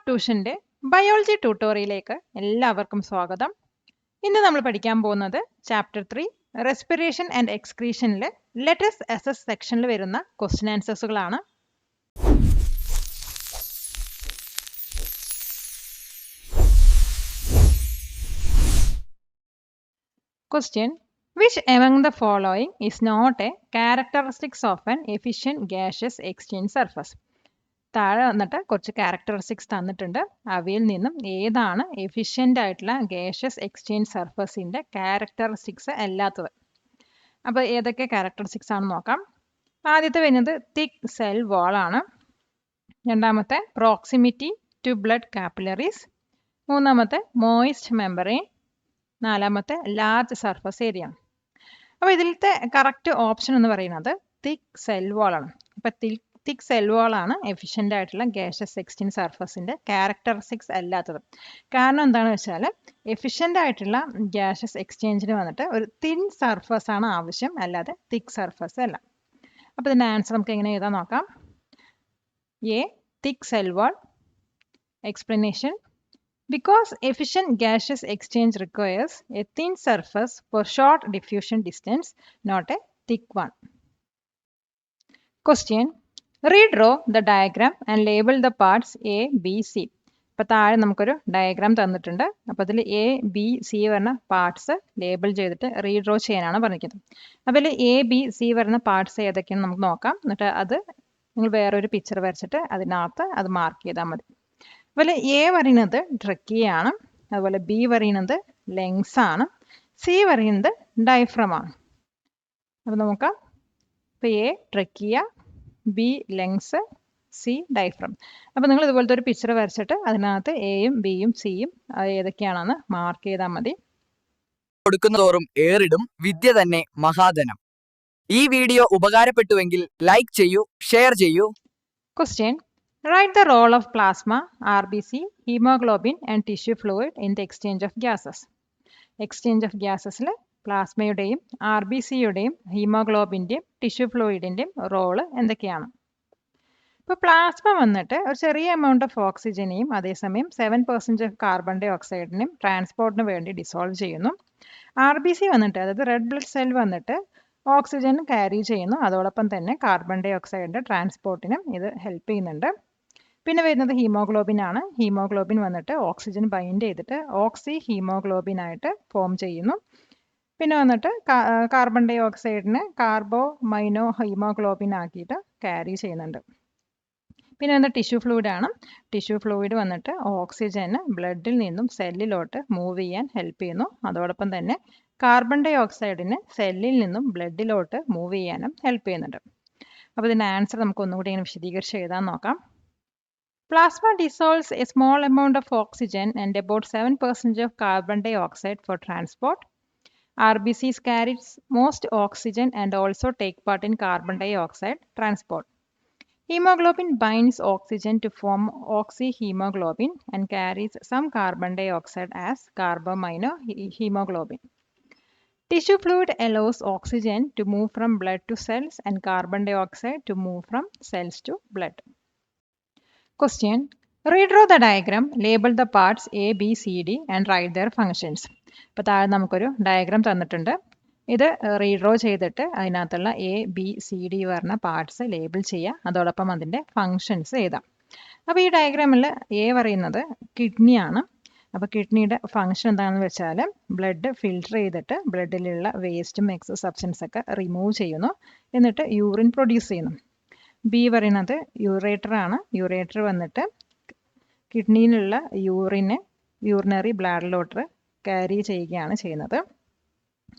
ട്യൂഷൻ്റെ biology ട്യൂട്ടോറിയലിലേക്ക് എല്ലാവർക്കും സ്വാഗതം. ഇന്ന് നമ്മൾ പഠിക്കാൻ പോകുന്നത് ചാപ്റ്റർ 3 റെസ്പിറേഷൻ ആൻഡ് എക്സ്ക്രീഷനിൽ ലെറ്റസ് എസ്എസ് സെക്ഷനിൽ വരുന്ന ക്വസ്റ്റ്യൻ ആൻസേഴ്സുകളാണ്. Question: Which among the following is not a characteristics of an efficient gaseous exchange surface? താഴെ വന്നിട്ട് കുറച്ച് ക്യാരക്ടറിസ്റ്റിക്സ് തന്നിട്ടുണ്ട്. അവയിൽ നിന്നും ഏതാണ് എഫിഷ്യൻ്റ് ആയിട്ടുള്ള ഗാഷ്യസ് എക്സ്ചേഞ്ച് സർഫസിൻ്റെ ക്യാരക്ടറിസ്റ്റിക്സ് അല്ലാത്തത്? അപ്പോൾ ഏതൊക്കെ ക്യാരക്ടറിസ്റ്റിക്സ് ആണെന്ന് നോക്കാം. ആദ്യത്തെ വരുന്നത് തിക്ക് സെൽ വാൾ ആണ്. രണ്ടാമത്തെ പ്രോക്സിമിറ്റി ടു ബ്ലഡ് കാപ്പിലറീസ്. മൂന്നാമത്തെ മോയിസ്റ്റ് മെമ്പറൈൻ. നാലാമത്തെ ലാർജ് സർഫസ് ഏരിയ. അപ്പോൾ ഇതിലത്തെ കറക്റ്റ് ഓപ്ഷൻ എന്ന് പറയുന്നത് തിക്ക് സെൽ വാൾ ആണ്. അപ്പോൾ തിക്ക് സെൽ വാൾ ആണ് എഫിഷ്യൻ്റ് ആയിട്ടുള്ള ഗാഷ്യസ് എക്സ്ചേഞ്ച് സർഫസിൻ്റെ ക്യാരക്ടറിസ്റ്റിക്സ് അല്ലാത്തത്. കാരണം എന്താണെന്ന് വെച്ചാൽ എഫിഷ്യൻ്റ് ആയിട്ടുള്ള ഗാഷ്യസ് എക്സ്ചേഞ്ചിന് വന്നിട്ട് ഒരു തിൻ സർഫസ് ആണ് ആവശ്യം, അല്ലാതെ തിക്ക് സർഫസ് അല്ല. അപ്പോൾ ഇതിൻ്റെ ആൻസർ നമുക്ക് എങ്ങനെ എഴുതാൻ നോക്കാം. A thick cell wall. Explanation: Because efficient gaseous exchange requires a thin surface for short diffusion distance, not a thick one. Question: Redraw the diagram and label the parts A, B, C. ഇപ്പോൾ താഴെ നമുക്കൊരു diagram തന്നിട്ടുണ്ട്. അപ്പോൾ അതിൽ A B C വരുന്ന parts label ചെയ്തിട്ട് redraw ചെയ്യാനാണ് പറഞ്ഞിരിക്കുന്നത്. അപ്പോൾ അതിൽ എ ബി സി വരുന്ന പാർട്സ് ഏതൊക്കെയാണെന്ന് നമുക്ക് നോക്കാം. എന്നിട്ട് അത് നിങ്ങൾ വേറൊരു പിക്ചർ വരച്ചിട്ട് അതിനകത്ത് അത് മാർക്ക് ചെയ്താൽ മതി. അതുപോലെ എ പറയുന്നത് ട്രക്കിയാണ്, അതുപോലെ ബി പറയുന്നത് ലെങ്സ് ആണ്, സി പറയുന്നത് ഡയഫ്രം ആണ്. അപ്പോൾ നോക്കാം. ഇപ്പോൾ A trachea, B lengths, C diaphragm. അപ്പോൾ നിങ്ങൾ ഇതുപോലത്തെ ഒരു പിക്ചർ വരച്ചിട്ട് അതിനകത്ത് എയും ബിയും സിയും ഏതൊക്കെയാണെന്ന് മാർക്ക് ചെയ്താൽ മതി. കൊടുക്കുന്നതോറും ഏറിടും വിദ്യ തന്നെ മഹാധനം. ഈ വീഡിയോ ഉപകാരപ്പെട്ടുവെങ്കിൽ ലൈക്ക് ചെയ്യൂ, ഷെയർ ചെയ്യൂ. Question: Write the role of plasma, RBC, hemoglobin and tissue fluid in the exchange of gases. Exchange of gasesൽ പ്ലാസ്മയുടെയും ആർ ബി സിയുടെയും ഹീമോഗ്ലോബിൻ്റെയും ടിഷ്യൂ ഫ്ലൂയിഡിൻ്റെയും റോള് എന്തൊക്കെയാണ്? ഇപ്പോൾ പ്ലാസ്മ വന്നിട്ട് ഒരു ചെറിയ എമൗണ്ട് ഓഫ് ഓക്സിജനെയും അതേസമയം 7% ഓഫ് കാർബൺ ഡൈ ഓക്സൈഡിനെയും ട്രാൻസ്പോർട്ടിന് വേണ്ടി ഡിസോൾവ് ചെയ്യുന്നു. ആർ ബി സി വന്നിട്ട്, അതായത് റെഡ് ബ്ലഡ് സെൽ വന്നിട്ട് ഓക്സിജൻ ക്യാരി ചെയ്യുന്നു, അതോടൊപ്പം തന്നെ കാർബൺ ഡൈ ഓക്സൈഡിൻ്റെ ട്രാൻസ്പോർട്ടിനും ഇത് ഹെൽപ്പ് ചെയ്യുന്നുണ്ട്. പിന്നെ വരുന്നത് ഹീമോഗ്ലോബിൻ ആണ്. ഹീമോഗ്ലോബിൻ വന്നിട്ട് ഓക്സിജൻ ബൈൻഡ് ചെയ്തിട്ട് ഓക്സി ഹീമോഗ്ലോബിൻ ആയിട്ട് ഫോം ചെയ്യുന്നു. പിന്നെ വന്നിട്ട് കാർബൺ ഡൈ ഓക്സൈഡിനെ കാർബോ മൈനോ ഹീമോഗ്ലോബിൻ ആക്കിയിട്ട് ക്യാരി ചെയ്യുന്നുണ്ട്. പിന്നെ വന്നിട്ട് ടിഷ്യൂ ഫ്ലൂയിഡ് ആണ്. ടിഷ്യൂ ഫ്ലൂയിഡ് വന്നിട്ട് ഓക്സിജന് ബ്ലഡിൽ നിന്നും സെല്ലിലോട്ട് മൂവ് ചെയ്യാൻ ഹെൽപ്പ് ചെയ്യുന്നു, അതോടൊപ്പം തന്നെ കാർബൺ ഡൈ ഓക്സൈഡിന് സെല്ലിൽ നിന്നും ബ്ലഡിലോട്ട് മൂവ് ചെയ്യാനും ഹെൽപ്പ് ചെയ്യുന്നുണ്ട്. അപ്പോൾ ഇതിൻ്റെ ആൻസർ നമുക്ക് ഒന്നുകൂടി ഇങ്ങനെ വിശദീകരിച്ച് എഴുതാൻ നോക്കാം. Plasma dissolves a small amount of oxygen and about 7% of carbon dioxide for transport. RBCs carries most oxygen and also take part in carbon dioxide transport. Hemoglobin binds oxygen to form oxyhemoglobin and carries some carbon dioxide as carbaminohemoglobin. Tissue fluid allows oxygen to move from blood to cells and carbon dioxide to move from cells to blood. Question: Redraw the diagram, label the parts A, B, C, D and write their functions. ഇപ്പോൾ താഴെ നമുക്കൊരു diagram തന്നിട്ടുണ്ട്. ഇത് redraw ചെയ്തിട്ട് അതിനകത്തുള്ള A B C D പറഞ്ഞ parts label ചെയ്യുക, അതോടൊപ്പം അതിൻ്റെ ഫങ്ഷൻസ് എഴുതാം. അപ്പോൾ ഈ ഡയഗ്രാമിൽ എ പറയുന്നത് കിഡ്നിയാണ്. അപ്പോൾ കിഡ്നിയുടെ ഫങ്ഷൻ എന്താണെന്ന് വെച്ചാൽ ബ്ലഡ് ഫിൽട്ടർ ചെയ്തിട്ട് ബ്ലഡിലുള്ള വേസ്റ്റും എക്സ് സബ്സ്റ്റൻസ് ഒക്കെ റിമൂവ് ചെയ്യുന്നു, എന്നിട്ട് യൂറിൻ പ്രൊഡ്യൂസ് ചെയ്യുന്നു. ബി പറയുന്നത് യൂറേറ്റർ ആണ്. യൂറേറ്റർ വന്നിട്ട് കിഡ്നിയിലുള്ള യൂറിനറി ബ്ലാഡറിലോട്ട് ക്യാരി ചെയ്യുകയാണ് ചെയ്യുന്നത്.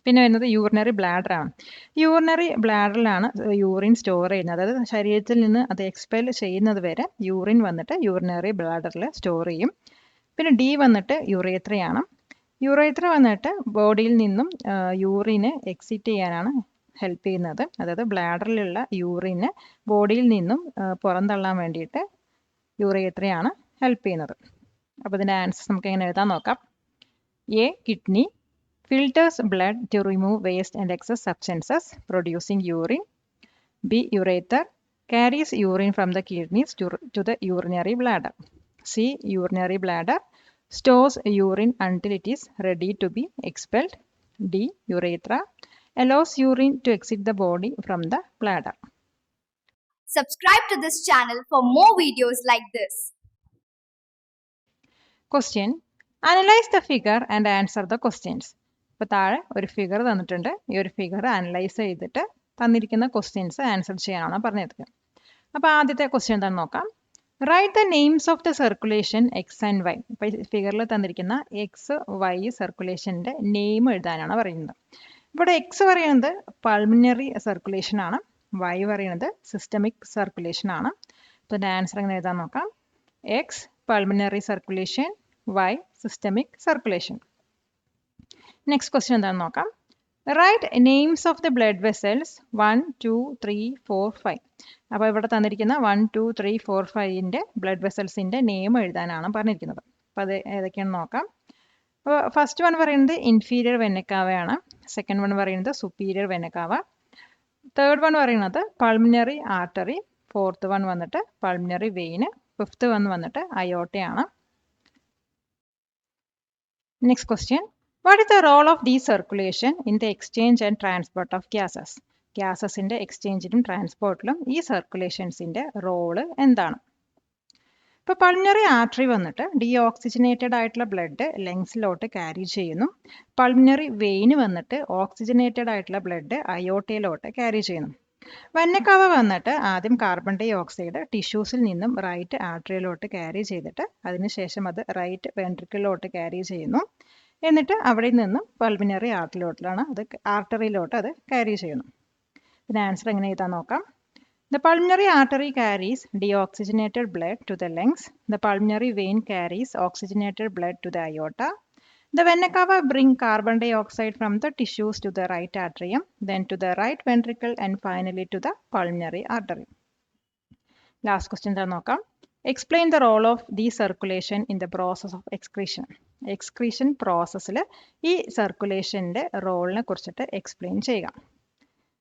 പിന്നെ വരുന്നത് യൂറിനറി ബ്ലാഡർ ആണ്. യൂറിനറി ബ്ലാഡറിലാണ് യൂറിൻ സ്റ്റോർ ചെയ്യുന്നത്, അതായത് ശരീരത്തിൽ നിന്ന് അത് എക്സ്പെൽ ചെയ്യുന്നത് വരെ യൂറിൻ വന്നിട്ട് യൂറിനറി ബ്ലാഡറിൽ സ്റ്റോർ ചെയ്യും. പിന്നെ ഡി വന്നിട്ട് യുറേത്രയാണ്. യുറേത്ര വന്നിട്ട് ബോഡിയിൽ നിന്നും യൂറിന് എക്സിറ്റ് ചെയ്യാനാണ് ഹെൽപ്പ് ചെയ്യുന്നത്, അതായത് ബ്ലാഡറിലുള്ള യൂറിന് ബോഡിയിൽ നിന്നും പുറന്തള്ളാൻ വേണ്ടിയിട്ട് യൂറേത്രയാണ് ഹെൽപ്പ് ചെയ്യുന്നത്. അപ്പോൾ ഇതിൻ്റെ ആൻസർ നമുക്ക് എങ്ങനെ എഴുതാൻ നോക്കാം. A kidney filters blood to remove waste and excess substances producing urine. B. Ureter carries urine from the kidneys to the urinary bladder. C. Urinary bladder. Stores urine until it is ready to be expelled. D. Urethra. Allows urine to exit the body from the bladder. Subscribe to this channel for more videos like this. Question. Analyze the figure and answer the questions. ഇപ്പോൾ താഴെ ഒരു figure തന്നിട്ടുണ്ട്. ഈ ഒരു figure analyse ചെയ്തിട്ട് തന്നിരിക്കുന്ന questions answer ചെയ്യാനാണ് പറഞ്ഞിരിക്കുന്നത്. അപ്പോൾ ആദ്യത്തെ ക്വസ്റ്റ്യൻ എന്താണെന്ന് നോക്കാം. Write the names of the circulation X and Y. ഇപ്പോൾ ഫിഗറിൽ തന്നിരിക്കുന്ന എക്സ് വൈ സർക്കുലേഷൻ്റെ നെയിം എഴുതാനാണ് പറയുന്നത്. ഇവിടെ എക്സ് പറയുന്നത് പൾമിനറി സർക്കുലേഷൻ ആണ്, വൈ പറയുന്നത് സിസ്റ്റമിക് സർക്കുലേഷൻ ആണ്. അപ്പോൾ ഇതിൻ്റെ ആൻസർ എങ്ങനെ എഴുതാൻ നോക്കാം. X pulmonary circulation, Y systemic circulation. Next question എന്താണെന്ന് നോക്കാം. Write names of the blood vessels 1, 2, 3, 4, 5. അപ്പോൾ ഇവിടെ തന്നിരിക്കുന്ന 1, 2, 3, 4, 5ൻ്റെ ബ്ലഡ് വെസൽസിൻ്റെ നെയിം എഴുതാനാണ് പറഞ്ഞിരിക്കുന്നത്. അപ്പോൾ അത് ഏതൊക്കെയാണെന്ന് നോക്കാം. അപ്പോൾ ഫസ്റ്റ് വൺ പറയുന്നത് ഇൻഫീരിയർ വെനക്കാവയാണ്, സെക്കൻഡ് വൺ പറയുന്നത് സുപ്പീരിയർ വെനക്കാവ, തേർഡ് വൺ പറയുന്നത് പൾമിനറി ആർട്ടറി, ഫോർത്ത് വൺ വന്നിട്ട് പൾമിനറി വെയിന്, ഫിഫ്ത്ത് വൺ വന്നിട്ട് അയോട്ടയാണ്. Next question. What is the role of decirculation in the exchange and transport of gases? ഗ്യാസസിൻ്റെ എക്സ്ചേഞ്ചിലും ട്രാൻസ്പോർട്ടിലും ഈ സർക്കുലേഷൻസിൻ്റെ role എന്താണ്? ഇപ്പോൾ pulmonary artery വന്നിട്ട് deoxygenated ആയിട്ടുള്ള blood ലങ്സിലോട്ട് carry ചെയ്യുന്നു. പൾമിനറി വെയിന് വന്നിട്ട് ഓക്സിജനേറ്റഡ് ആയിട്ടുള്ള ബ്ലഡ് അയോട്ടയിലോട്ട് ക്യാരി ചെയ്യുന്നു. വെന്നക്കാവ വന്നിട്ട് ആദ്യം കാർബൺ ഡൈ ഓക്സൈഡ് ടിഷ്യൂസിൽ നിന്നും റൈറ്റ് ആർട്ടറിയിലോട്ട് ക്യാരി ചെയ്തിട്ട് അതിനുശേഷം അത് റൈറ്റ് വെൻട്രിക്കിളിലോട്ട് ക്യാരി ചെയ്യുന്നു. എന്നിട്ട് അവിടെ നിന്നും പൾമിനറി ആർട്ടറിയിലോട്ട് അത് ക്യാരി ചെയ്യുന്നു. ഇതിന് ആൻസർ എങ്ങനെ എഴുതാൻ നോക്കാം. The pulmonary artery carries deoxygenated blood to the lungs. The pulmonary vein carries oxygenated blood to the aorta. The vena cava bring carbon dioxide from the tissues to the right atrium, then to the right ventricle and finally to the pulmonary artery. Last question എന്താ നോക്കാം. Explain the role of decirculation in the process of excretion. Excretion പ്രോസസ്സിൽ ഈ സർക്കുലേഷൻ്റെ റോളിനെ കുറിച്ചിട്ട് explain ചെയ്യുക.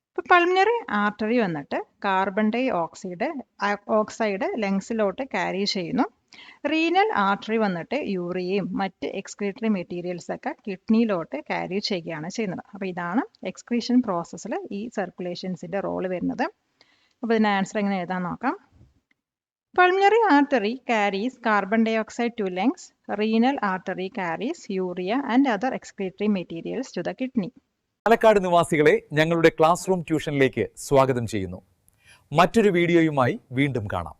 ഇപ്പോൾ pulmonary artery വന്നിട്ട് carbon dye oxide ലങ്സിലോട്ട് carry ചെയ്യുന്നു. Renal artery വന്നിട്ട് യൂറിയയും മറ്റ് എക്സ്ക്രീറ്ററി മെറ്റീരിയൽസൊക്കെ കിഡ്നിയിലോട്ട് ക്യാരി ചെയ്യുകയാണ് ചെയ്യുന്നത്. അപ്പോൾ ഇതാണ് എക്സ്ക്രീഷൻ പ്രോസസ്സിൽ ഈ സർക്കുലേഷൻസിൻ്റെ റോള് വരുന്നത്. അപ്പോൾ ഇതിൻ്റെ ആൻസർ എങ്ങനെ എഴുതാൻ നോക്കാം. Pulmonary artery carries carbon dioxide to lungs. Renal artery carries urea and other excretory materials to the kidney. Palakkad നിവാസികളെ ഞങ്ങളുടെ ക്ലാസ് റൂം ട്യൂഷനിലേക്ക് സ്വാഗതം ചെയ്യുന്നു. മറ്റൊരു വീഡിയോയുമായി വീണ്ടും കാണാം.